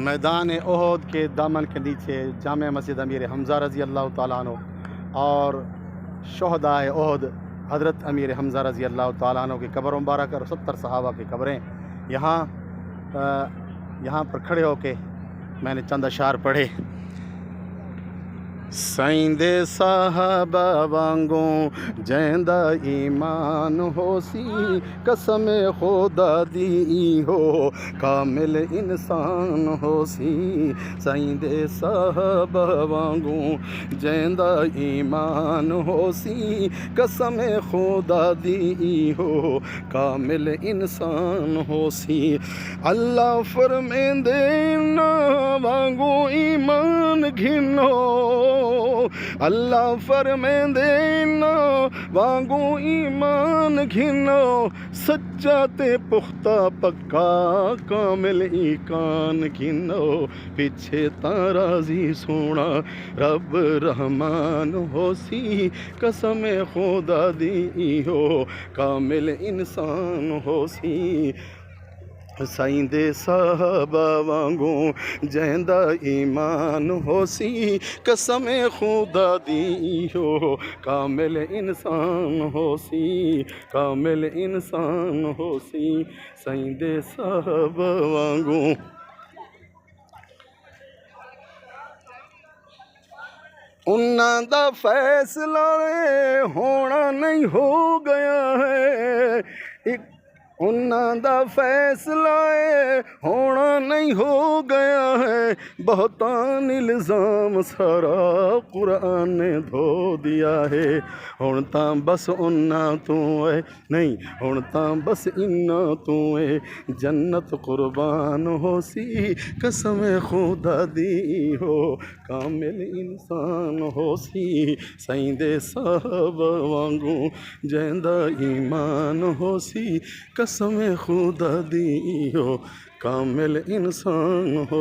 मैदान ओहद के दामन के नीचे जामे मस्जिद अमीर हमज़ा रज़ी अल्लाह ताला अन्हु और शहदाए ओहद हज़रत अमीर हमज़ा रज़ी अल्लाह ताला अन्हु की कब्र मुबारक और 70 सहाबा की कब्रें यहाँ पर खड़े होके मैंने चंद अशार पढ़े। साईं दे साहबा वांगू जैंदा ईमान होसी, कसम खुदा दी हो कामिल इंसान होसी। साईं दे साहबा वांगू जैंदा ईमान होसी, कसम खुदा दी हो कामिल इंसान होसी। अल्लाह फरमेंदे ना वांगू ईमान घिनो, अल्लाह फरमेंदे ना वांगू ईमान घिनो, सच्चा ते पुख्ता पक्का कामिल ईकान घिनो। पीछे ताराजी सोना रब रहमान होसी, कसम खुदा दी हो कामिल इंसान होसी। साईं दे साहबा वांगू जैंदा ईमान होसी, कसम खुदा दी हो कामिल इंसान होसी, कामिल इंसान होसी। साईं दे साहबा वांगू उन्हां दा फैसला होना नहीं हो गया है, एक उन्हां दा फैसला होना नहीं हो गया है। बहुतान इल्ज़ाम सारा कुरान ने धो दिया है। हुण तां बस उन्हां तू है नहीं, हुण तां बस इन्ना तू है, जन्नत कुर्बान होसी, कसम खुदा दी हो कामिल इंसान होसी। साईं दे साहबा वांगू जैंदा ईमान होसी, कसम खुदा दी हो कामिल इंसान हो।